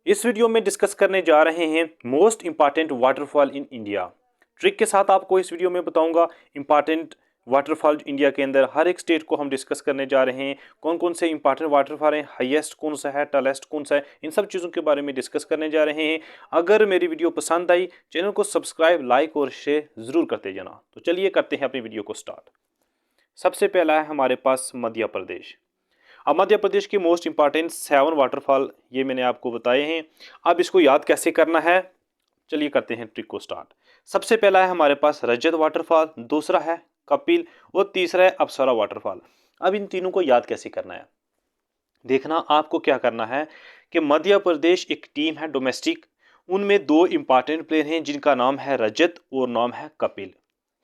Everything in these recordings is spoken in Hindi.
इस वीडियो में डिस्कस करने जा रहे हैं most important waterfall in India. Trick के साथ आपको इस वीडियो में बताऊंगा इंपॉर्टेंट वाटरफॉल इंडिया के अंदर हर एक स्टेट को हम डिस्कस करने जा रहे हैं। कौन कौन से इंपॉर्टेंट वाटरफॉल हैं, हाईएस्ट कौन सा है, टॉलेस्ट कौन सा है, इन सब चीज़ों के बारे में डिस्कस करने जा रहे हैं। अगर मेरी वीडियो पसंद आई, चैनल को सब्सक्राइब, लाइक और शेयर ज़रूर करते जाना। तो चलिए करते हैं अपनी वीडियो को स्टार्ट। सबसे पहला है हमारे पास मध्य प्रदेश। अब मध्य प्रदेश के मोस्ट इंपॉर्टेंट 7 वाटरफॉल ये मैंने आपको बताए हैं। अब इसको याद कैसे करना है, चलिए करते हैं ट्रिक को स्टार्ट। सबसे पहला है हमारे पास रजत वाटरफॉल, दूसरा है कपिल और तीसरा है अप्सरा वाटरफॉल। अब इन तीनों को याद कैसे करना है, देखना आपको क्या करना है कि मध्य प्रदेश एक टीम है डोमेस्टिक, उनमें 2 इंपॉर्टेंट प्लेयर हैं जिनका नाम है रजत और नाम है कपिल।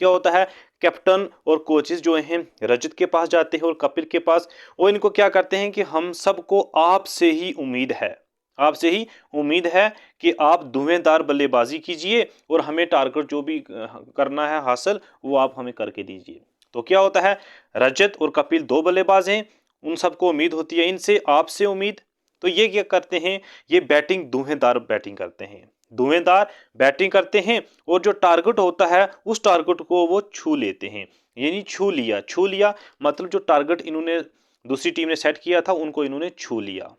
क्या होता है, कैप्टन और कोचेस जो हैं रजत के पास जाते हैं और कपिल के पास, और इनको क्या करते हैं कि हम सबको आपसे ही उम्मीद है, आपसे ही उम्मीद है कि आप धुएंधार बल्लेबाजी कीजिए और हमें टारगेट जो भी करना है हासिल वो आप हमें करके दीजिए। तो क्या होता है, रजत और कपिल 2 बल्लेबाज हैं, उन सबको उम्मीद होती है इनसे, आपसे उम्मीद। तो ये क्या करते हैं, ये बैटिंग धुएंधार बैटिंग करते हैं, धुएंधार बैटिंग करते हैं और जो टारगेट होता है उस टारगेट को वो छू लेते हैं। यानी छू लिया, छू लिया मतलब जो टारगेट इन्होंने दूसरी टीम ने सेट किया था उनको इन्होंने छू लिया।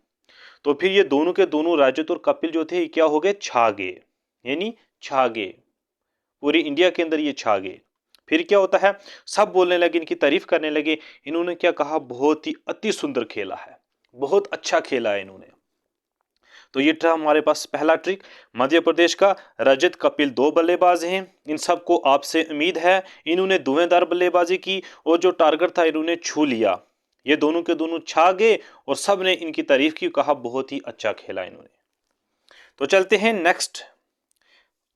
तो फिर ये दोनों के दोनों रजत और कपिल जो थे क्या हो गए, छा गए, यानी छा गए, पूरी इंडिया के अंदर ये छा गए। फिर क्या होता है, सब बोलने लगे, इनकी तारीफ करने लगे। इन्होंने क्या कहा, बहुत ही अति सुंदर खेला है, बहुत अच्छा खेला है इन्होंने। तो ये था हमारे पास पहला ट्रिक मध्य प्रदेश का। रजत कपिल 2 बल्लेबाज हैं, इन सबको आपसे उम्मीद है, इन्होंने धुएंधार बल्लेबाजी की और जो टारगेट था इन्होंने छू लिया। ये दोनों के दोनों छा गए और सब ने इनकी तारीफ की, कहा बहुत ही अच्छा खेला इन्होंने। तो चलते हैं नेक्स्ट।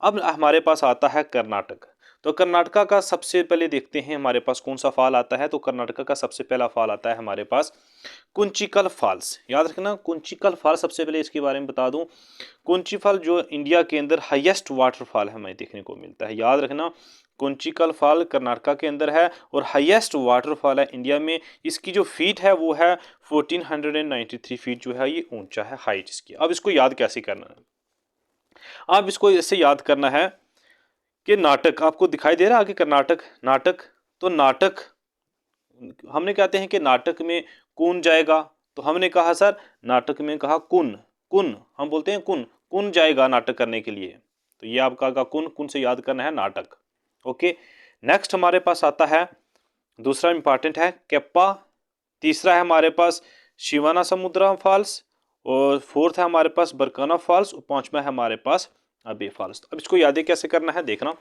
अब हमारे पास आता है कर्नाटक। तो कर्नाटका का सबसे पहले देखते हैं हमारे पास कौन सा फॉल आता है। तो कर्नाटका का सबसे पहला फॉल आता है हमारे पास कुंचिकल फॉल्स। याद रखना कुंचिकल फॉल, सबसे पहले इसके बारे में बता दूं। कुंचिकल जो इंडिया के अंदर हाईएस्ट वाटरफॉल हमें देखने को मिलता है, याद रखना कुंचिकल फॉल कर्नाटका के अंदर है और हाईएस्ट वाटरफॉल है इंडिया में। इसकी जो फीट है वो है 1493 फीट जो है, ये ऊंचा है हाइट इसकी। अब इसको याद कैसे करना है, अब इसको ऐसे याद करना है कि नाटक आपको दिखाई दे रहा है आगे, कर्नाटक नाटक। तो नाटक हमने कहते हैं कि नाटक में कौन जाएगा, तो हमने कहा सर नाटक में कहा कुन, कुन हम बोलते हैं कुन, कुन जाएगा नाटक करने के लिए। तो ये आपका का कुन, कुन से याद करना है नाटक। ओके, नेक्स्ट हमारे पास आता है दूसरा इंपॉर्टेंट है केप्पा, तीसरा है हमारे पास शिवाना समुद्रा फॉल्स और फोर्थ है हमारे पास बरकाना फॉल्स और पांचवा है हमारे पास अबे फॉल्स। अब इसको याद कैसे करना है देखना।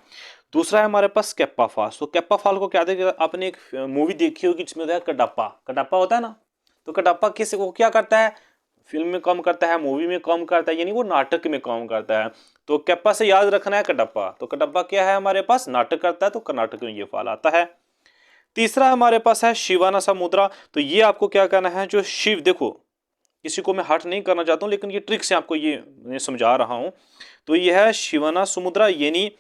दूसरा है हमारे पास कैप्पा फॉल्स। तो कैप्पा फॉल को क्या देखिए, आपने एक मूवी देखी होगी जिसमें होता है कटप्पा, कटप्पा होता है ना। तो कटप्पा किस वो क्या करता है, फिल्म में काम करता है, मूवी में काम करता है, यानी वो नाटक में काम करता है। तो कैप्पा से याद रखना है कटप्पा। तो कटप्पा क्या है हमारे पास, नाटक करता है, तो कर्नाटक में ये फॉल आता है। तीसरा हमारे पास है शिवाना समुद्रा। तो ये आपको क्या करना है, जो शिव, देखो किसी को मैं हर्ट नहीं करना चाहता हूं लेकिन ये ट्रिक से आपको ये मैं समझा रहा हूं। तो ये है शिवाना समुद्रा यानी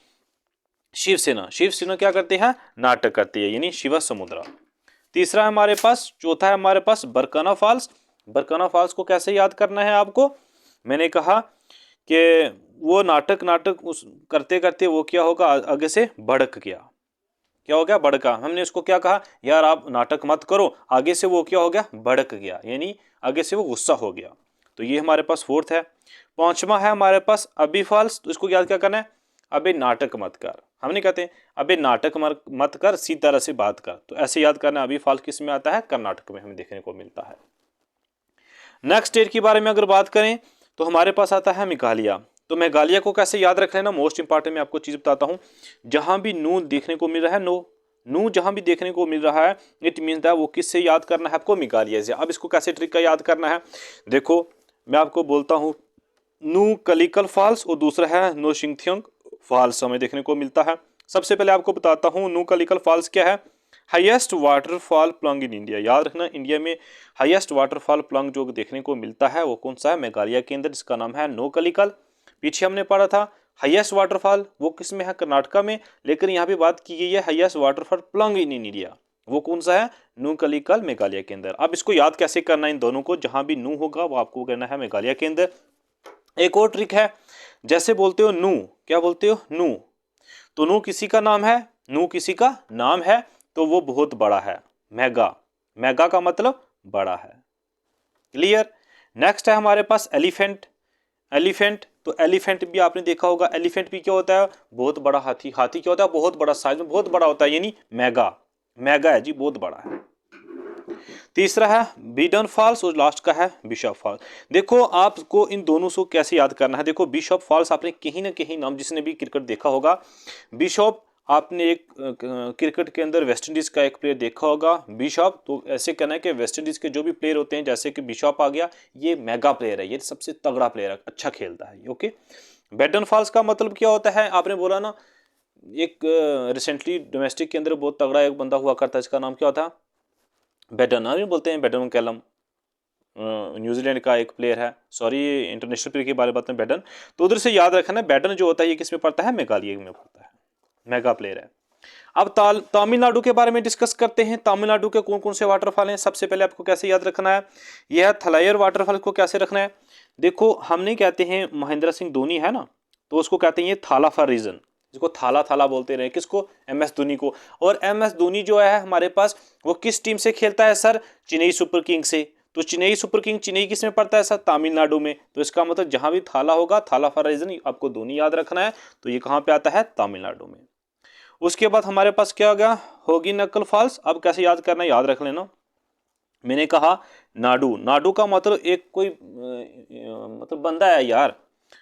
शिवसेना, शिवसेना क्या करते हैं, नाटक करती है, यानी शिवा समुद्रा। तीसरा हमारे पास, चौथा है हमारे पास बरकाना फॉल्स। बरकाना फॉल्स को कैसे याद करना है आपको, मैंने कहा कि वो नाटक नाटक उस करते करते वो क्या होगा, आगे से भड़क गया। क्या हो गया, भड़का। हमने उसको क्या कहा, यार आप नाटक मत करो, आगे से वो क्या हो गया, भड़क गया, यानी आगे से वो गुस्सा हो गया। तो ये हमारे पास फोर्थ है। पांचवा है हमारे पास अभी फॉल्स। तो इसको याद क्या करना है, अबे नाटक मत कर, हमने कहते हैं अबे नाटक मत कर, सीधी तरह से बात कर। तो ऐसे याद करना, अभी फॉल्स किस में आता है, कर्नाटक में हमें देखने को मिलता है। नेक्स्ट स्टेट के बारे में अगर बात करें तो हमारे पास आता है मेघालय। तो मेघालय को कैसे याद रख लेना, मोस्ट इंपॉर्टेंट मैं आपको चीज बताता हूं। जहां भी नू देखने को मिल रहा है, नो नू जहां भी देखने को मिल रहा है, इट मीन दैट वो किससे याद करना है आपको, मेघालय से। अब इसको कैसे ट्रिक का याद करना है, देखो मैं आपको बोलता हूं, नू कलिकल फॉल्स और दूसरा है नो शिंगथियोंग फॉल्स हमें देखने को मिलता है। सबसे पहले आपको बताता हूं नू कलिकल फॉल्स क्या है, highest waterfall plunge in India. याद रखना इंडिया में हाईएस्ट वाटरफॉल प्लंग जो देखने को मिलता है वो कौन सा है, मेघालय के अंदर, जिसका नाम है नो कलिकल। पीछे हमने पढ़ा था हाईएस्ट वाटरफॉल वो किस में है, कर्नाटका में, लेकिन यहाँ पे बात की गई है highest waterfall plunge in India, वो कौन सा है, नू कलिकल मेघालय के अंदर। अब इसको याद कैसे करना है इन दोनों को, जहां भी नू होगा वो आपको करना है मेघालय के अंदर, एक और ट्रिक है, जैसे बोलते हो नू, क्या बोलते हो नू, तो नू किसी का नाम है, नू किसी का नाम है तो वो बहुत बड़ा है, मेगा, मेगा का मतलब बड़ा है। क्लियर। नेक्स्ट है हमारे पास एलिफेंट, एलिफेंट, तो एलिफेंट भी आपने देखा होगा, एलिफेंट भी क्या होता है, बहुत बड़ा हाथी, हाथी क्या होता है, बहुत बड़ा, साइज में बहुत बड़ा होता है, यानी मेगा, मेगा है जी, बहुत बड़ा है। तीसरा है बीडन फॉल्स और लास्ट का है बिशप फॉल्स। देखो आपको इन दोनों को कैसे याद करना है। देखो बिशप फॉल्स आपने कहीं ना कहीं नाम, जिसने भी क्रिकेट देखा होगा, बिशप आपने एक क्रिकेट के अंदर वेस्ट इंडीज का एक प्लेयर देखा होगा बिशप, तो ऐसे कहना है कि वेस्ट इंडीज के जो भी प्लेयर होते हैं, जैसे कि बिशप आ गया, ये मेगा प्लेयर है, ये सबसे तगड़ा प्लेयर है, अच्छा खेलता है। ओके, बेडन फॉल्स का मतलब क्या होता है, आपने बोला ना, एक रिसेंटली डोमेस्टिक के अंदर बहुत तगड़ा एक बंदा हुआ करता है, इसका नाम क्या होता, बेडन, भी बोलते हैं बेडन कैलम, न्यूजीलैंड का एक प्लेयर है, सॉरी इंटरनेशनल प्लेयर के बारे में बात में बेडन, तो उधर से याद रखना बेडन जो होता है ये किस में पड़ता है, मेघालय में पड़ता है, मेगा प्लेयर है। अब तमिलनाडु के बारे में डिस्कस करते हैं, तमिलनाडु के कौन कौन से वाटरफॉल हैं। सबसे पहले आपको कैसे याद रखना है, यह थलायर वाटरफॉल को कैसे रखना है। देखो हमने कहते हैं महेंद्र सिंह धोनी है ना, तो उसको कहते हैं ये थाला फॉर रीजन, जिसको थाला थाला बोलते रहे, किसको, एम एस धोनी को। और एम एस धोनी जो है हमारे पास, वो किस टीम से खेलता है सर, चेन्नई सुपर किंग से, तो चेन्नई सुपर किंग, चेन्नई किस में पड़ता है सर, तमिलनाडु में, तो इसका मतलब जहां भी थाला होगा, थाला फॉर रीजन आपको धोनी याद रखना है, तो ये कहां पे आता है, तमिलनाडु में। उसके बाद हमारे पास क्या आ गया, होगी नक्कल फॉल्स। अब कैसे याद करना है, याद रख लेना, मैंने कहा नाडू, नाडू का मतलब एक कोई मतलब बंदा है यार,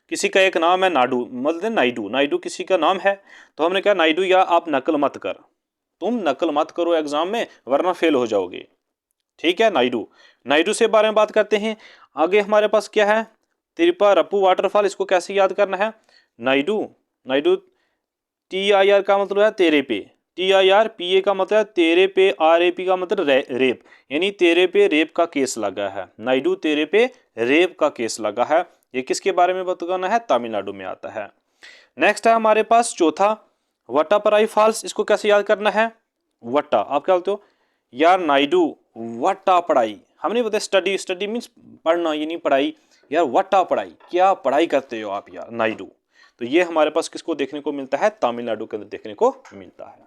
किसी का एक नाम है नाडू, मतलब नायडू, नायडू किसी का नाम है, तो हमने कहा नायडू या आप नकल मत कर, तुम नकल मत करो एग्जाम में वरना फेल हो जाओगे, ठीक है। नायडू, नायडू से बारे में बात करते हैं। आगे हमारे पास क्या है, तिरुपरप्पु वाटरफॉल, इसको कैसे याद करना है, नायडू, नायडू TIR का मतलब है तेरे पे, TIRPA का मतलब है तेरे पे, RAP का मतलब रेप, यानी तेरे पे रेप का केस लगा है, नायडू तेरे पे रेप का केस लगा है, ये किसके बारे में बताना है, तमिलनाडु में आता है। नेक्स्ट है हमारे पास चौथा वट्टापराई फॉल्स, इसको कैसे याद करना है, वट्टा, आप क्या बोलते हो यार, नायडू वट्टापड़ाई, हमने बताया स्टडी, स्टडी मीन्स पढ़ना, ये नहीं पढ़ाई यार, वट्टापड़ाई क्या पढ़ाई करते हो आप यार, नायडू, तो ये हमारे पास किसको देखने को मिलता है, तमिलनाडु के अंदर देखने को मिलता है।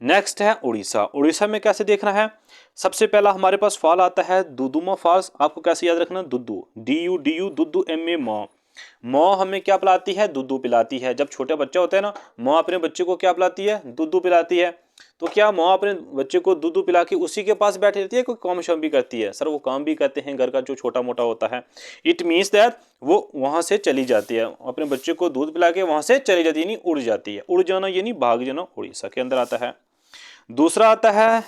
नेक्स्ट है उड़ीसा, उड़ीसा में कैसे देखना है, सबसे पहला हमारे पास फॉल आता है दुदुमा फॉल्स, आपको कैसे याद रखना, दुद्दू, DU दुद्दू, MA माँ, माँ हमें क्या पिलाती है, दूध पिलाती है। जब छोटे बच्चे होते हैं ना, माँ अपने बच्चे को क्या पिलाती है, दूध पिलाती है। तो क्या माँ अपने बच्चे को दूध पिला के उसी के पास बैठी रहती है, कोई काम शाम भी करती है, सर वो काम भी करते हैं घर का जो छोटा मोटा होता है, इट मीन्स दैट वो वहां से चली जाती है, अपने बच्चे को दूध पिला के वहां से चली जाती है, यानी उड़ जाती है, उड़ जाना यानी भाग जाना, उड़ीसा के अंदर आता है। दूसरा आता है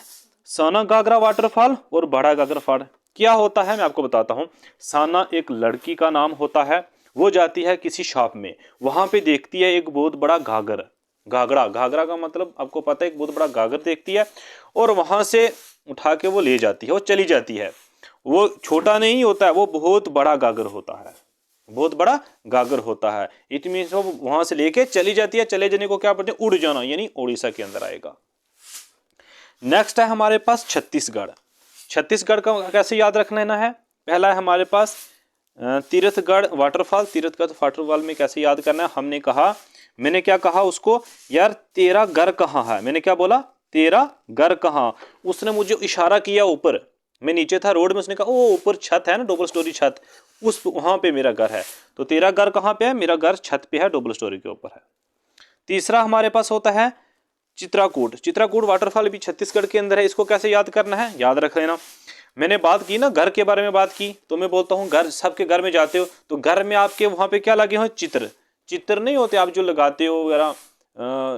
साना घाघरा वाटरफॉल और बड़ा घाघरा फॉल। क्या होता है मैं आपको बताता हूँ। साना एक लड़की का नाम होता है, वो जाती है किसी शॉप में, वहां पे देखती है एक बहुत बड़ा घाघर, घाघरा, घाघरा का मतलब आपको पता है, एक बहुत बड़ा घाघर देखती है और वहां से उठा के वो ले जाती है, वो चली जाती है। वो छोटा नहीं होता है, वो बहुत बड़ा घाघर होता है, बहुत बड़ा घाघर होता है। इट मीन्स वो वहां से लेके चली जाती है, चले जाने को क्या बोलते हैं, उड़ जाना, यानी उड़ीसा के अंदर आएगा। नेक्स्ट है हमारे पास छत्तीसगढ़। छत्तीसगढ़ का कैसे याद रखना है, पहला है हमारे पास तीर्थगढ़ वाटरफॉल। तीर्थगढ़ वाटरफॉल में कैसे याद करना है, हमने कहा, मैंने क्या कहा उसको, यार तेरा घर कहाँ है, मैंने क्या बोला, तेरा घर कहाँ, उसने मुझे इशारा किया ऊपर, मैं नीचे था रोड में, उसने कहा ओ ऊपर छत है ना, डबल स्टोरी छत, उस वहां पे मेरा घर है। तो तेरा घर कहाँ पे है, मेरा घर छत पे है, डबल स्टोरी के ऊपर है। तीसरा हमारे पास होता है चित्राकूट। चित्राकूट वाटरफॉल भी छत्तीसगढ़ के अंदर है, इसको कैसे याद करना है, याद रख लेना। मैंने बात की ना घर के बारे में बात की, तो मैं बोलता हूँ घर, सबके घर में जाते हो तो घर में आपके वहां पे क्या लगे हो, चित्र, चित्र नहीं होते आप जो लगाते हो वगैरह,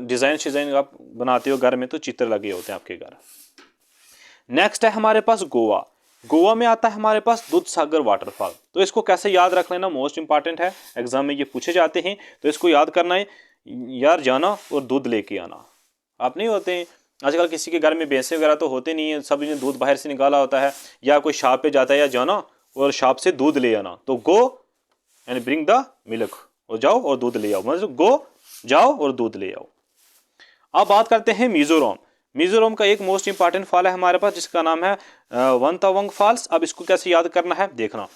डिजाइन शिजाइन आप बनाते हो घर में, तो चित्र लगे होते हैं आपके घर। नेक्स्ट है हमारे पास गोवा। गोवा में आता है हमारे पास दूध सागर वाटरफॉल। तो इसको कैसे याद रख लेना, मोस्ट इंपॉर्टेंट है, एग्जाम में ये पूछे जाते हैं, तो इसको याद करना है, यार जाना और दूध लेके आना। आप नहीं होते हैं आजकल किसी के घर में भैंसे वगैरह तो होते नहीं है, सब ने दूध बाहर से निकाला होता है, या कोई शॉप पे जाता है, या जाना और शॉप से दूध ले आना, तो go and bring the milk, और जाओ और दूध ले आओ, मतलब गो जाओ और दूध ले आओ। अब बात करते हैं मिजोरम। मिजोरम का एक मोस्ट इंपॉर्टेंट फॉल है हमारे पास, जिसका नाम है वनतावंग फॉल्स। अब इसको कैसे याद करना है देखना,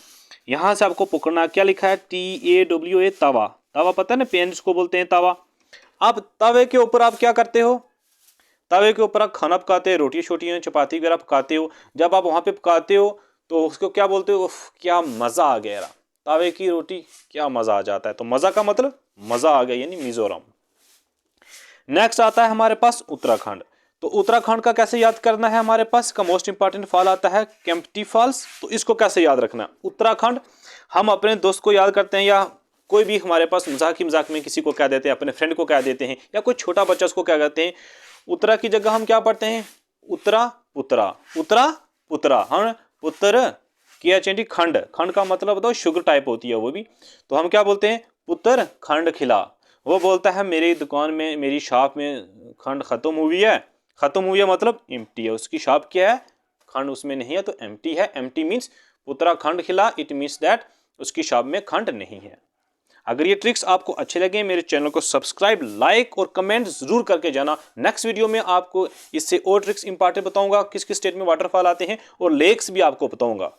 यहाँ से आपको पकड़ना, क्या लिखा है, TAWA, तवा। तवा पता है ना, पेन जिसको बोलते हैं तवा। अब तवे के ऊपर आप क्या करते हो, तवे के ऊपर आप खाना पकाते हो, रोटी छोटी चपाती वगैरह पकाते हो। जब आप वहाँ पे पकाते हो तो उसको क्या बोलते हो, उफ क्या मज़ा आ गया, तवे की रोटी क्या मज़ा आ जाता है। तो मज़ा का मतलब मज़ा आ गया, यानी मिजोरम। नेक्स्ट आता है हमारे पास उत्तराखंड। तो उत्तराखंड का कैसे याद करना है, हमारे पास का मोस्ट इंपॉर्टेंट फॉल आता है केम्प्टी फॉल्स। तो इसको कैसे याद रखना है, उत्तराखंड हम अपने दोस्त को याद करते हैं, या कोई भी हमारे पास मजाक में किसी को कह देते हैं, अपने फ्रेंड को कह देते हैं, या कोई छोटा बच्चा उसको क्या कहते हैं, उत्तरा की जगह हम क्या पढ़ते हैं, उत्तरा पुत्रा, उत्तरा पुत्रा। हम पुत्र की HND खंड, खंड का मतलब बताओ शुगर टाइप होती है वो भी, तो हम क्या बोलते हैं, पुत्र खंड खिला। वो बोलता है मेरी दुकान में, मेरी शॉप में खंड खत्म हुई है। खत्म हुई है मतलब एम्प्टी है, उसकी शॉप क्या है, खंड उसमें नहीं है तो एम्प्टी है। एम्प्टी मीन्स पुत्रा खंड खिला, इट मीन्स दैट उसकी शॉप में खंड नहीं है। अगर ये ट्रिक्स आपको अच्छे लगे, मेरे चैनल को सब्सक्राइब, लाइक और कमेंट जरूर करके जाना। नेक्स्ट वीडियो में आपको इससे और ट्रिक्स इंपॉर्टेंट बताऊंगा, किस किस स्टेट में वाटरफॉल आते हैं, और लेक्स भी आपको बताऊंगा।